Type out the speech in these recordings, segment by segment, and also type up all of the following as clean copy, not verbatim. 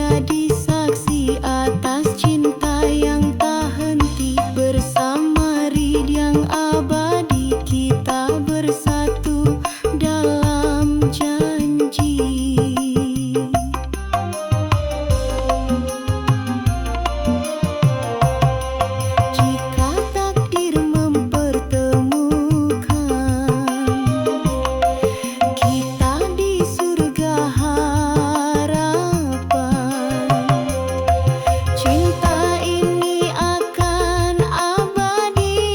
jadi saksi atas cinta yang tak henti. Bersama rid yang abadi kita bersatu dalam janji. Jika takdir mempertemukan kita di surga harapan, cinta ini akan abadi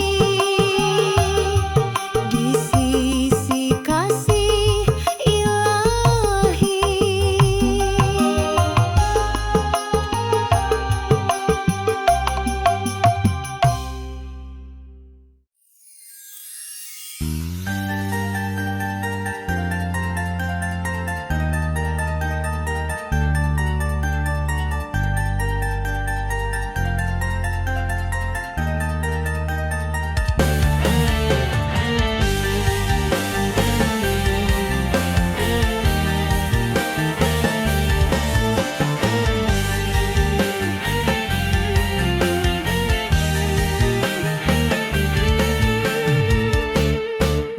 di sisi kasih ilahi.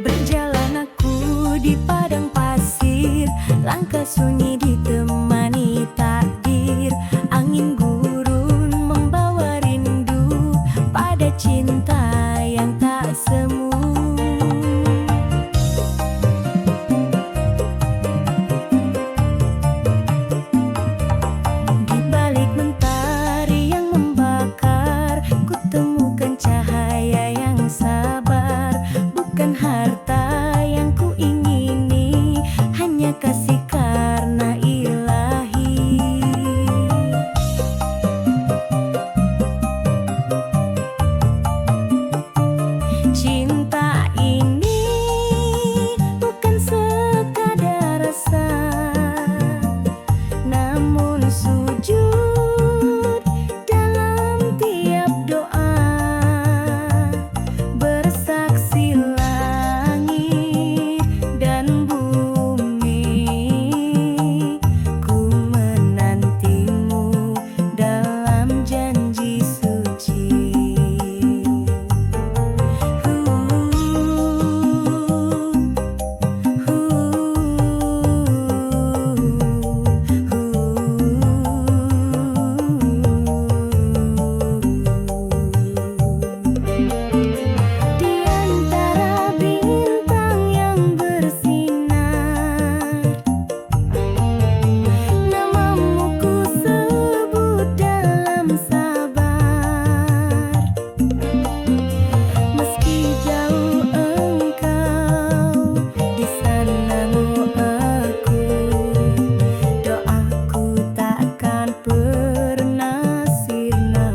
Berjalan aku di padang pasir, langkah sunyi ditemani takdir. Angin gurun membawa rindu pada cinta yang tak semu. Di balik mentari yang membakar, ku temukan cahaya yang sabar. Bukan harta yang ku ingini, hanya kasih karena ilahi. Cinta ini bukan sekadar rasa, namun sujud dalam tiap doa. Bersaksi langit dan bumi, ku menantimu dalam janji suci. Di antara bintang yang bersinar, namamu ku sebut dalam sabar. Meski jauh engkau, di sanamu aku. Doaku takkan pernah sirna.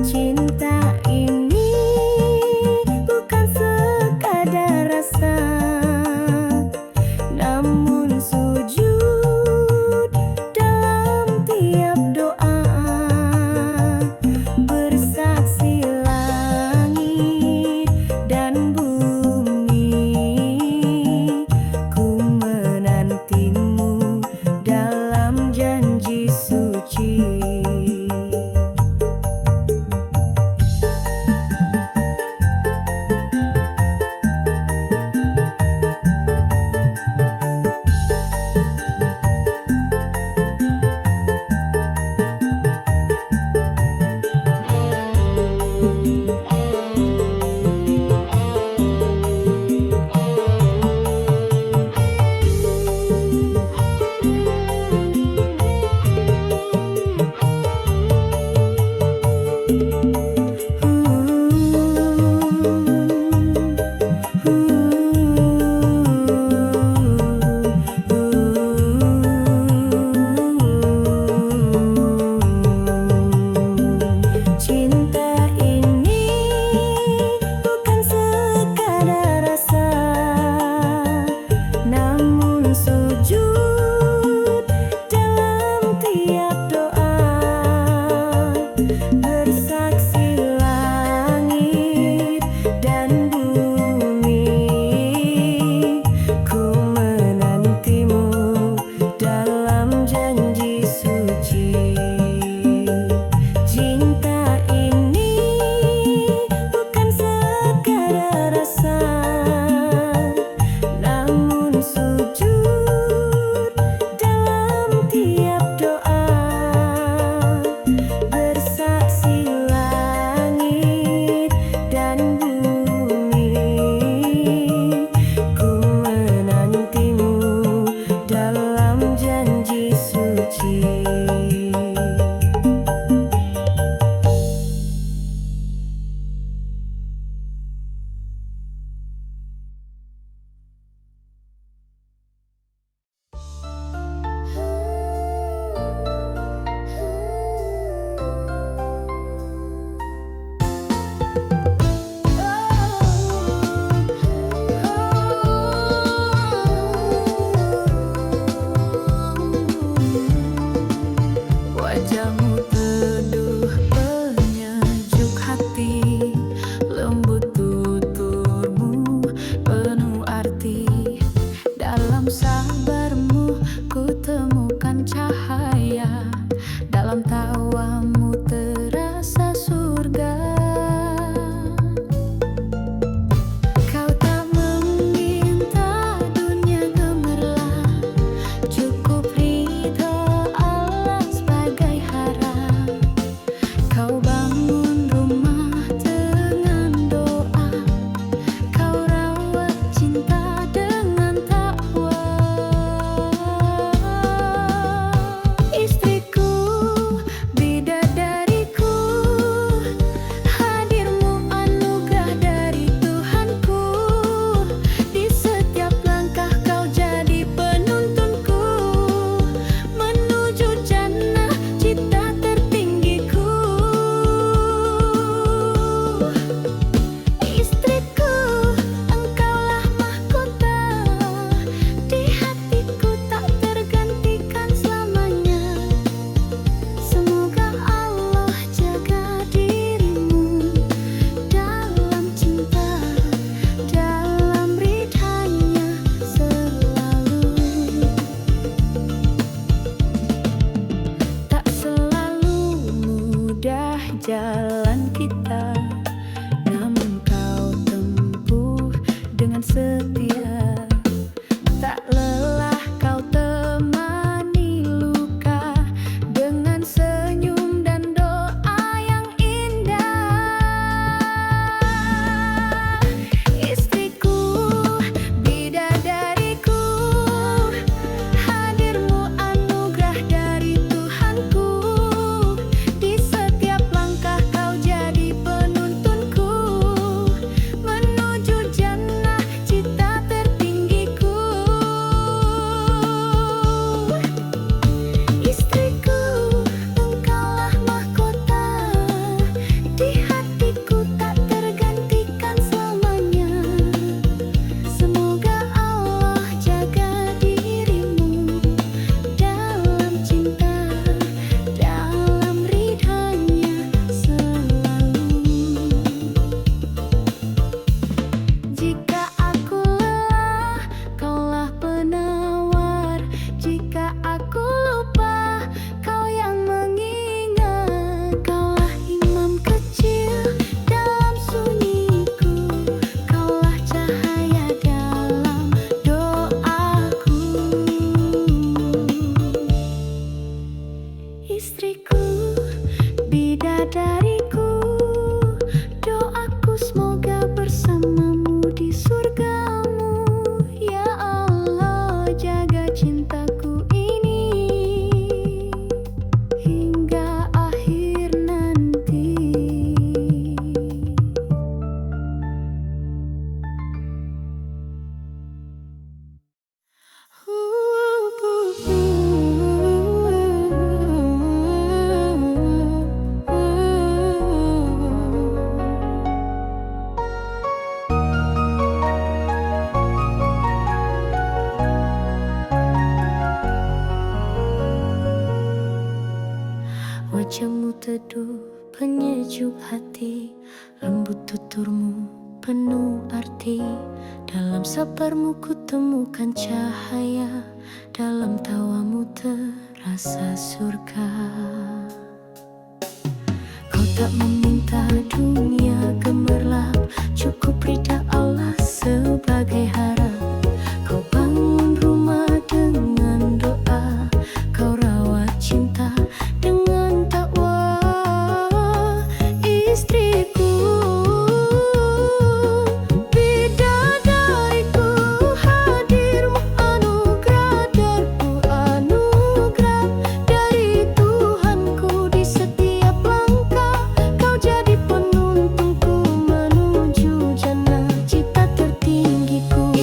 Cinta ini bukan sekadar rasa, namun sujud dalam tiap doa. Bersaksi langit dan bumi, ku menantimu dalam janji suci. Ku menantimu dalam janji Wajahmu teduh penyejuk hati, lembut tuturmu penuh arti. Dalam sabarmu ku temukan cahaya, dalam tawamu terasa surga. Kau tak meminta dunia gemerlap, cukup ridho Allah sebagai harap. Kau bangun rumah dengan doa, kau rawat cinta dengan takwa. Istriku, bidadariku, hadirmu anugerah dari Tuhanku. Di setiap langkah kau jadi penuntunku, menuju jannah cita tertinggiku. Istriku, engkaulah mahkota, di hatiku tak tergantikan selamanya. Semoga Allah jaga dirimu dalam cinta, dalam ridhanya selalu. Tak selalu mudah jalan kita, namun kau tempuh dengan setia. Tak lelah kau temani luka, dengan senyum dan doa yang indah. Istriku, bidadariku, hadirmu anugerah dari Tuhanku. Di setiap langkah kau jadi penuntunku, menuju jannah cita tertinggiku. Istriku, engkaulah mahkota, di hatiku tak tergantikan selamanya. Semoga Allah jaga dirimu dalam cinta, dalam ridhanya selalu. Jika aku lelah, kaulah penawar. Jika aku lupa, kau yang mengingat. Kaulah imam kecil dalam sunyiku, kaulah cahaya dalam doaku. Istriku, bidadariku, doaku semoga bersamamu di surgamu. Ya Allah, jaga cintaku ini hingga akhir nanti. Wajahmu teduh penyejuk hati, lembut tuturmu penuh arti. Dalam sabarmu ku temukan cahaya, dalam tawamu terasa surga. Kau tak meminta dunia gemerlap, cukup ridha Allah sebagai harap. Kau bangun rumah dengan doa, kau rawat cinta dengan takwa. Istriku, bidadariku, hadirmu anugerah dari Tuhanku. Di setiap langkah kau jadi penuntunku, menuju jannah cita tertinggiku.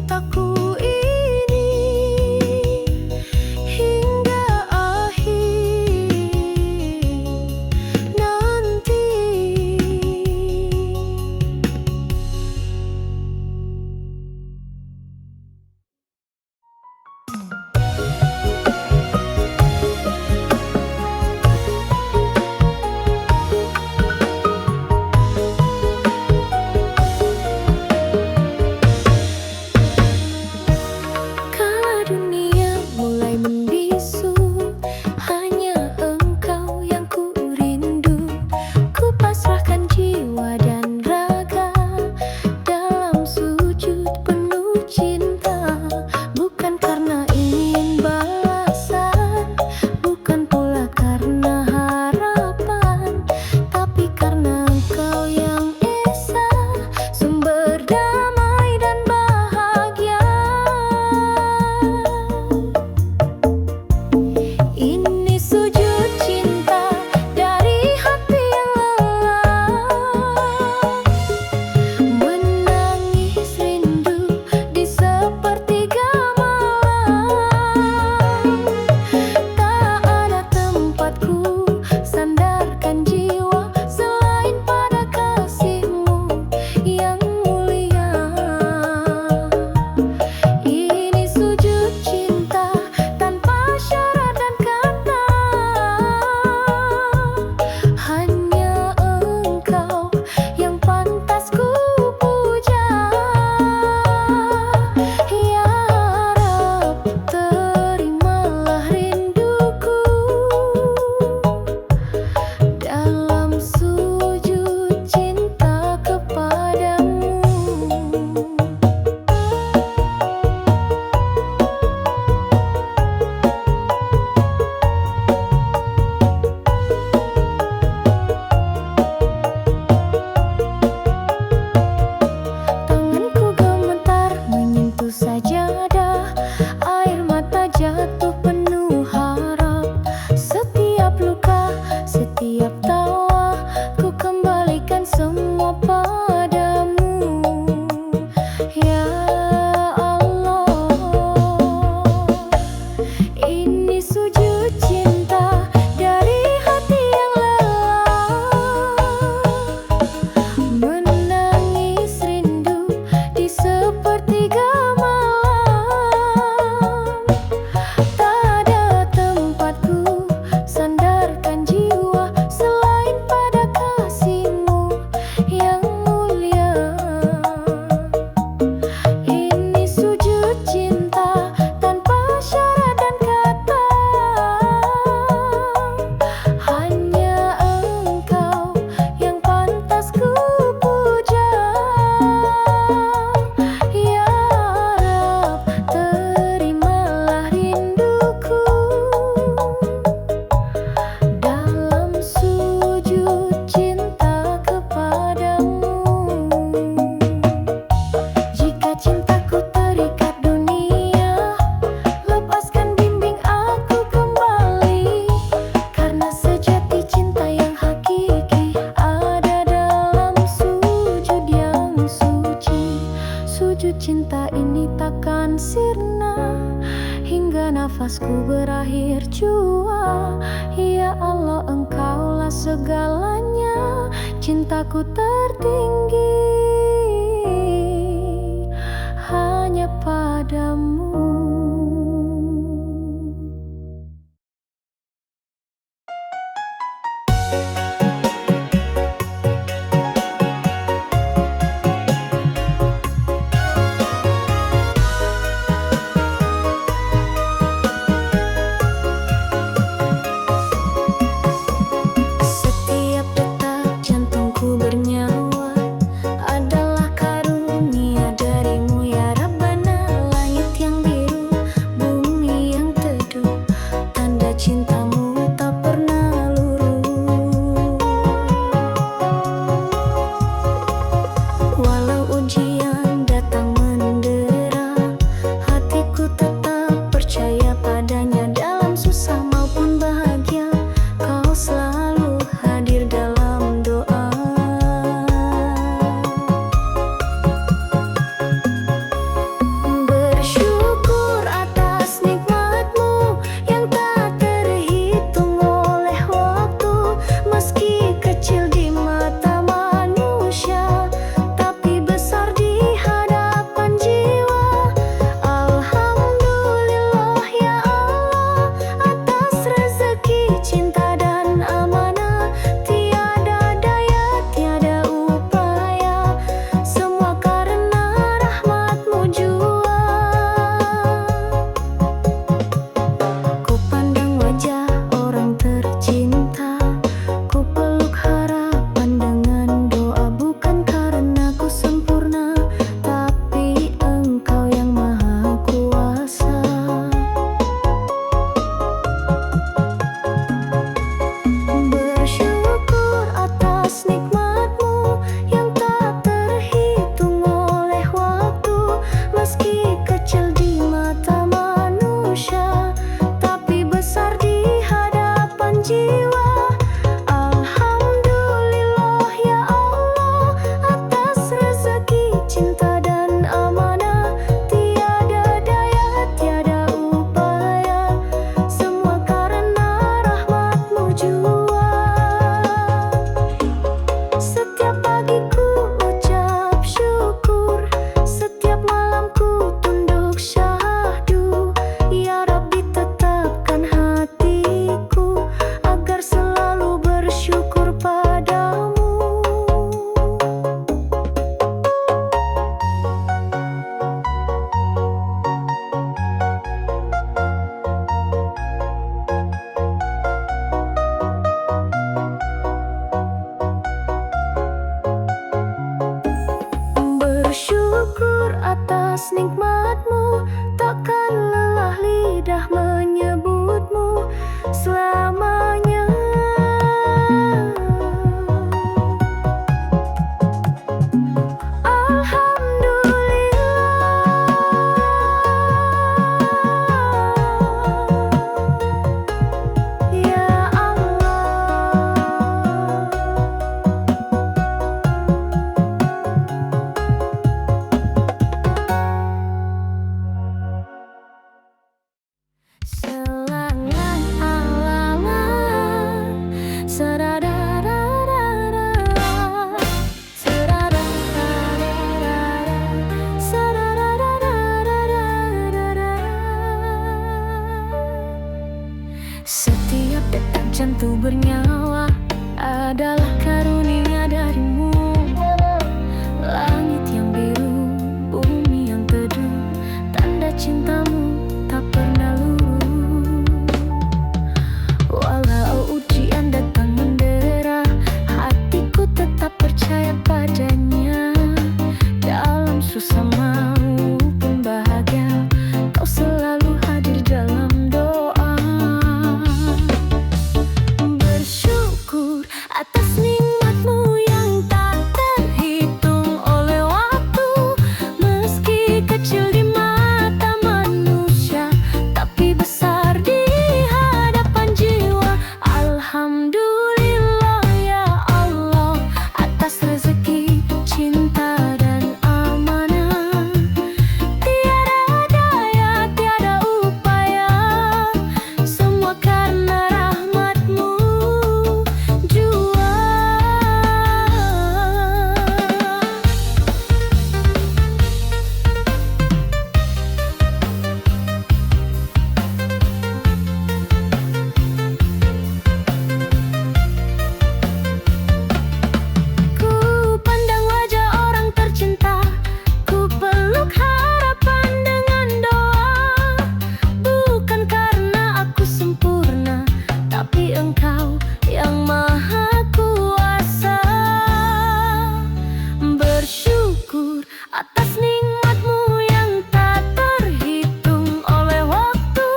cintaku ini hingga akhir nanti. Kala dunia mulai membisu, hanya engkau yang ku rindu. Ku pasrahkan jiwa dan raga dalam sujud penuh cinta. Bukan karena ingin balasan, bukan pula karena harapan, tapi karena engkau yang esa, sumber damai dan bahagia. Ini sujud cinta dari hati yang lelah, menangis rindu di sepertiga malam. Tak ada tempatku sandarkan jiwa selain pada kasih-Mu yang mulia. Ini sujud cinta tanpa syarat dan kata, hanya engkau yang pantas ku puja. Ya Rab, terimalah rinduku dalam sujud cinta kepadamu. Tanganku gemetar menyentuh sajadah, air mata jatuh penuh harap. Setiap luka, setiap tawa, ku kembalikan semua padamu. Ya Allah, ini sujud cinta dari hati yang lelah, menangis rindu di sepertiga malam. Tak ada tempatku sandarkan jiwa selain pada kasih-Mu yang mulia. Ini sujud cinta tanpa syarat dan kata, hanya engkau yang pantas ku puja. Ya Rab, terimalah rinduku dalam sujud cinta kepadamu. Jika cintaku terikat dunia, lepaskan bimbing aku kembali, karena sejati cinta yang hakiki ada dalam sujud yang suci. Sujud cinta ini takkan sirna hingga nafasku berakhir jua. Ya Allah, engkaulah segalanya, cintaku tertinggi hanya padamu. Setiap detak jantungku bernyawa, atas nikmatmu, takkan lelah lidah menyebutmu selamanya. Setiap detak jantung bernyawa adalah karunia darimu. Langit yang biru, bumi yang teduh, tanda cintamu tak pernah luruh. Walau ujian datang mendera, hatiku tetap percaya padanya. Dalam susah maupun bahagia, kau selalu hadir dalam doa. Bersyukur atas nikmatmu yang tak terhitung oleh waktu. Meski kecil di mata manusia, tapi besar di hadapan jiwa. Alhamdulillah ya Allah atas rezeki, cinta dan amanah. Tiada daya, tiada upaya, semua karena rahmatmu jua. Ku pandang wajah orang tercinta, ku peluk harapan dengan doa. Bukan karena aku sempurna, tapi Engkau yang maha kuasa. Bersyukur atas nikmatmu yang tak terhitung oleh waktu.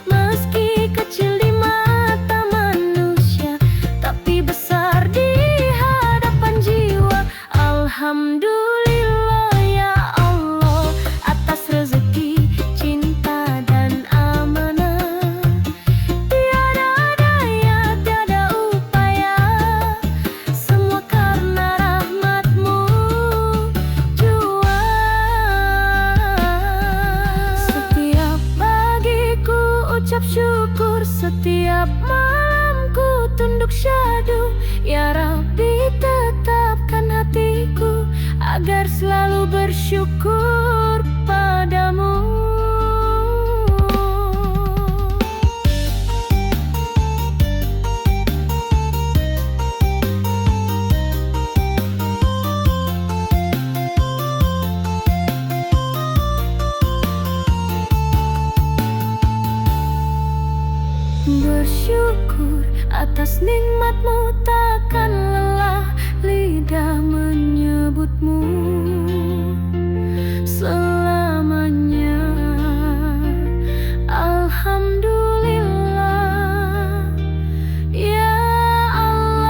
Meski kecil di mata manusia, tapi besar di hadapan jiwa. Alhamdulillah ya Allah atas rezeki, cinta dan amanah. Tiada daya, tiada upaya, semua karena rahmatmu jua. Setiap pagi ku ucap syukur, setiap malam ku tunduk syahdu. Ya Rabbi, tetapkan hatiku agar selalu bersyukur padamu. Bersyukur atas nikmatmu, takkan lelah lidah menyebutmu selamanya. Alhamdulillah ya Allah.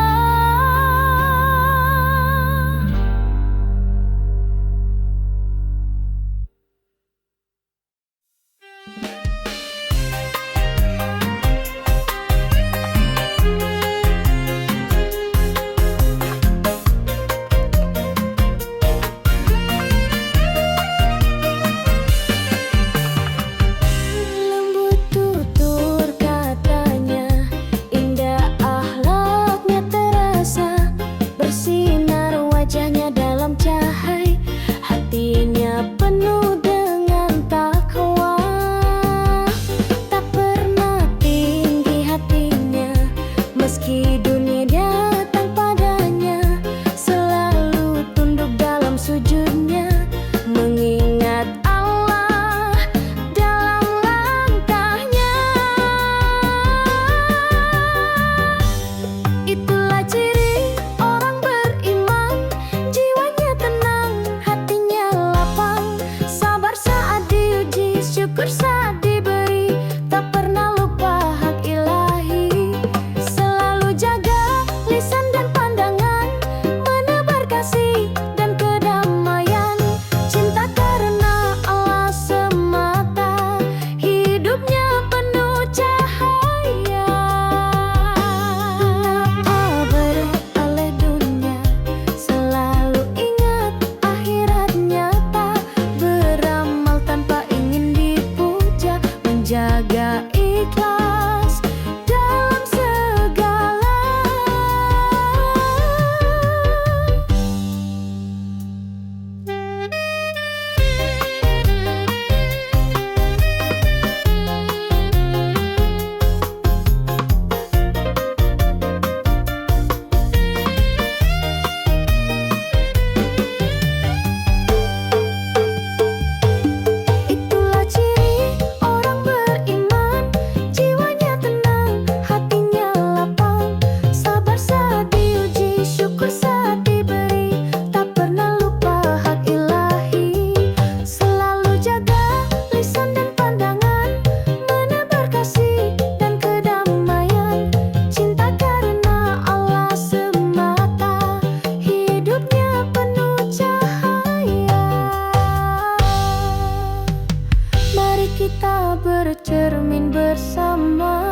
bercermin bersama.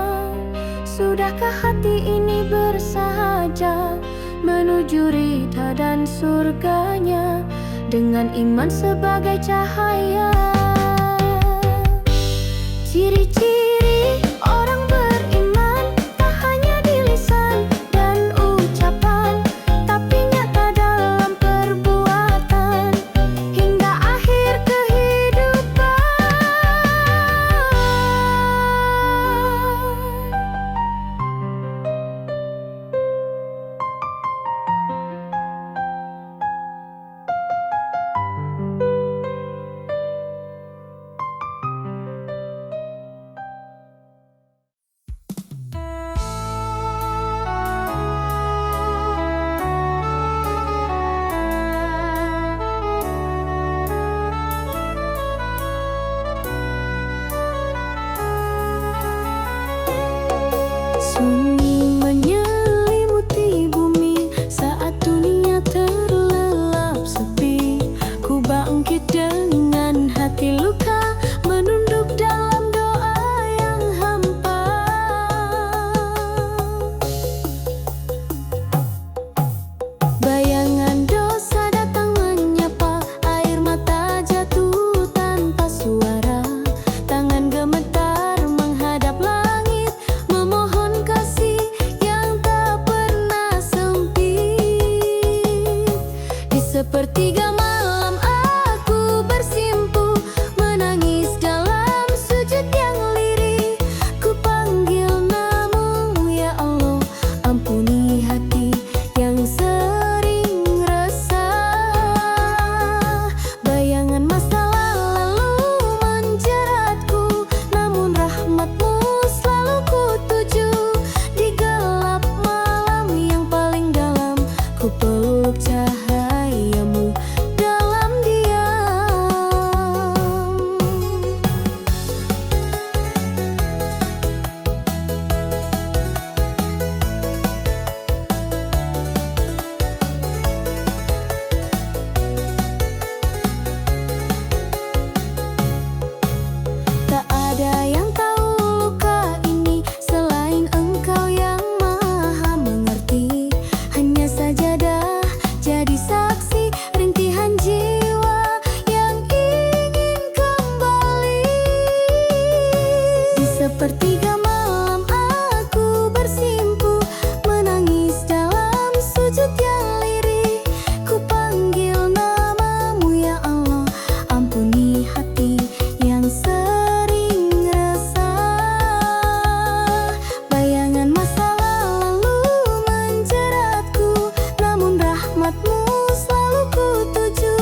Sudahkah hati ini bersahaja menuju ridha dan surganya, dengan iman sebagai cahaya? Ciri-ciri orang beriman tak hanya di lisan dan ucapan, tapi nyata dalam perbuatan hingga akhir kehidupan. Sunyi menyelimuti bumi saat dunia terlelap sepi. Ku bangkit dengan hati luka, menunduk dalam doa yang hampa. Bayangan dosa datang menyapa, air mata jatuh tanpa suara. Tangan gemetar menghadap langit, memohon kasih yang tak pernah sempit. Di sepertiga malam aku bersimpuh, menangis dalam sujud yang lirih. Ku panggil namamu ya Allah, ampuni hati yang sering resah. Bayangan masa lalu menjeratku, namun rahmatmu selalu ku tuju. Di gelap malam yang paling dalam, ku peluk cahayamu dalam diam. Tak ada yang tahu luka ini selain Engkau yang maha mengerti. Hanya sajadah jadi saksi rintihan jiwa yang ingin kembali. Di sepertiga malam aku bersimpuh, menangis dalam sujud yang lirih. Ku panggil namamu ya Allah, ampuni hati yang sering resah. Bayangan masa lalu menjeratku, namun rahmatmu selalu ku tuju.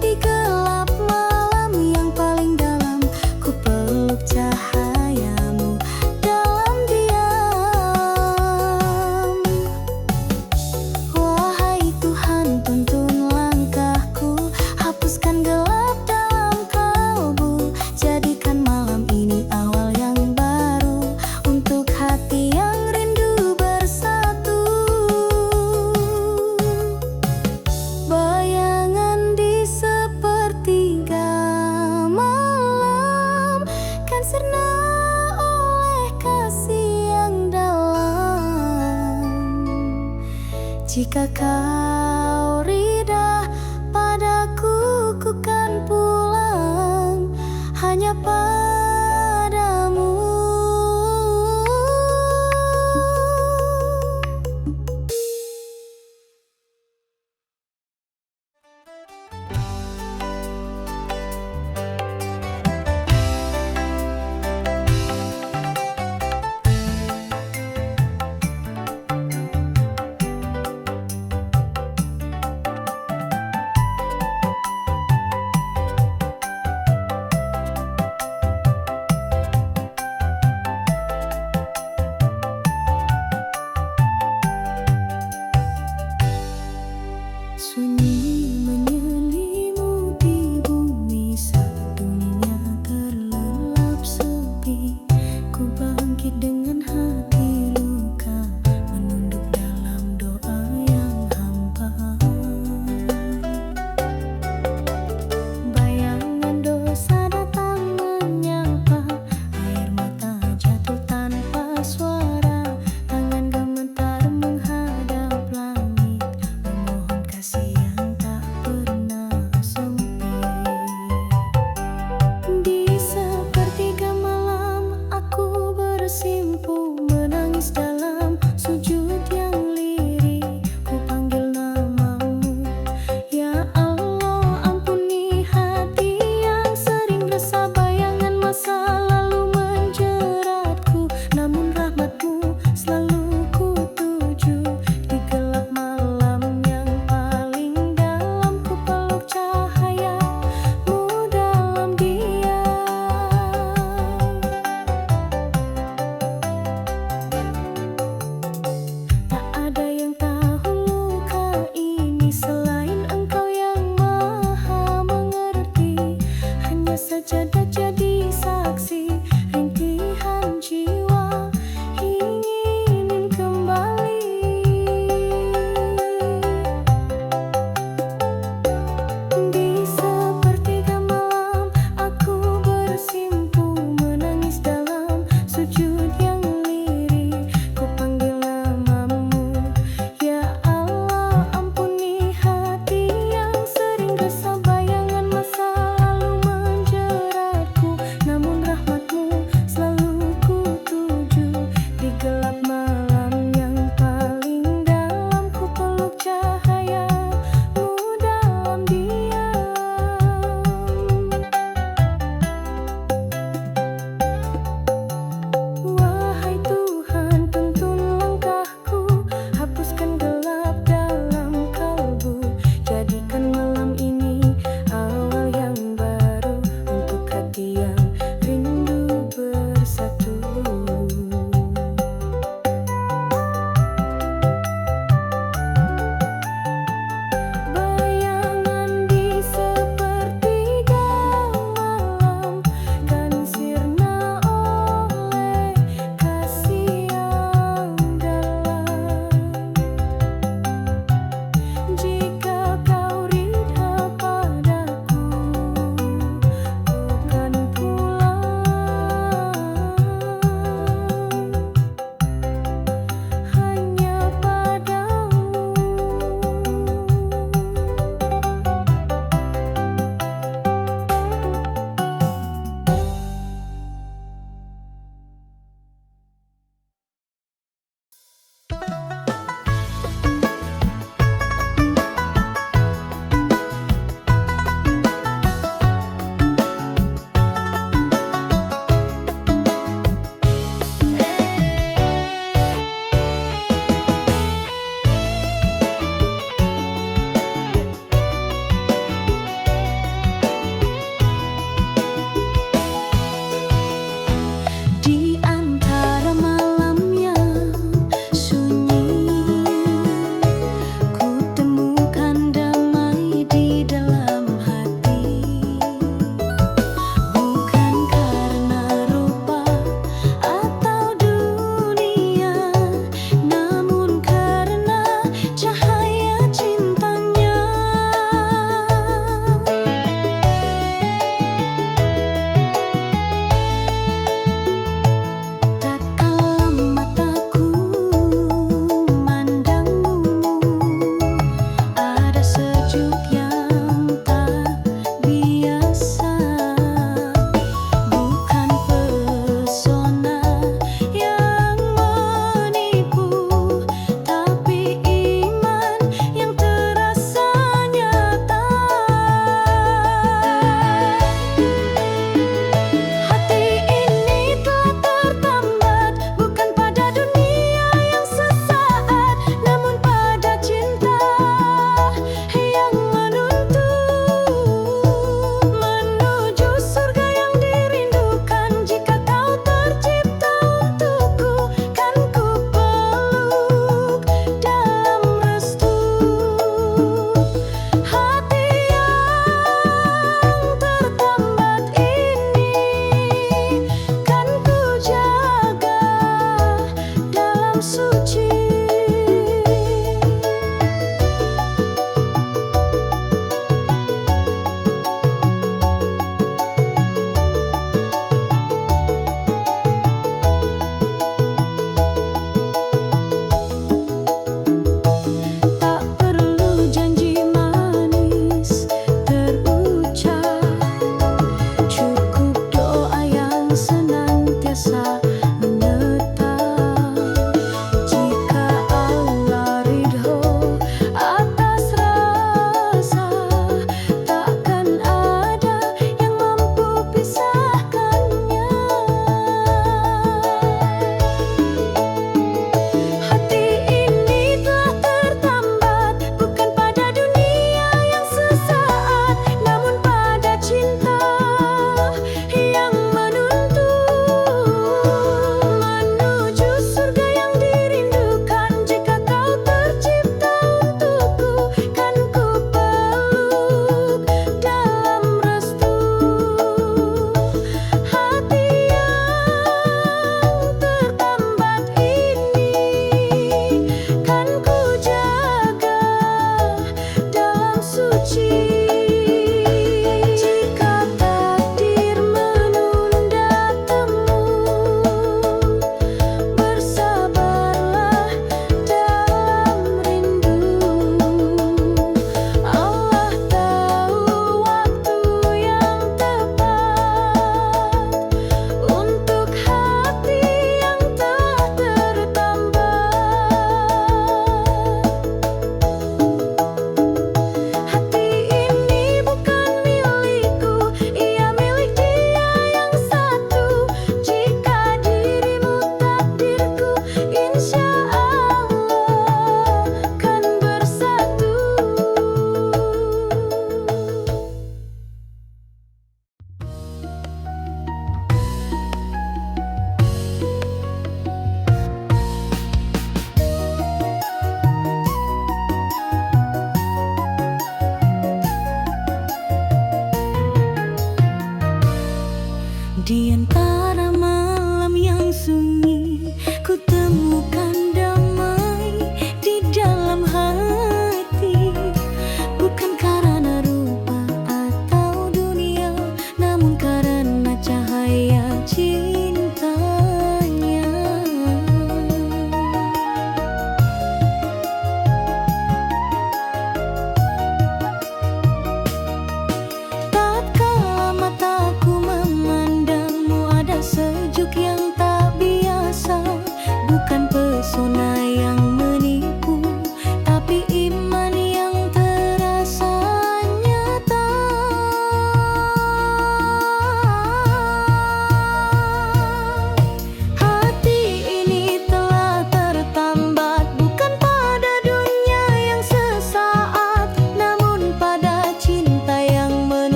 Di gelap malam yang paling dalam, ku peluk cahayamu dalam diam. Wahai Tuhan, tuntun langkahku, hapuskan gelap dalam kalbu. Jadikan malam ini awal yang baru untuk hati yang rindu bersatu. Bayangan di sepertiga malam kan sirna oleh kasih yang dalam. Jika kau ridha padaku, ku kan pulang hanya padamu.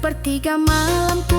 sepertiga malam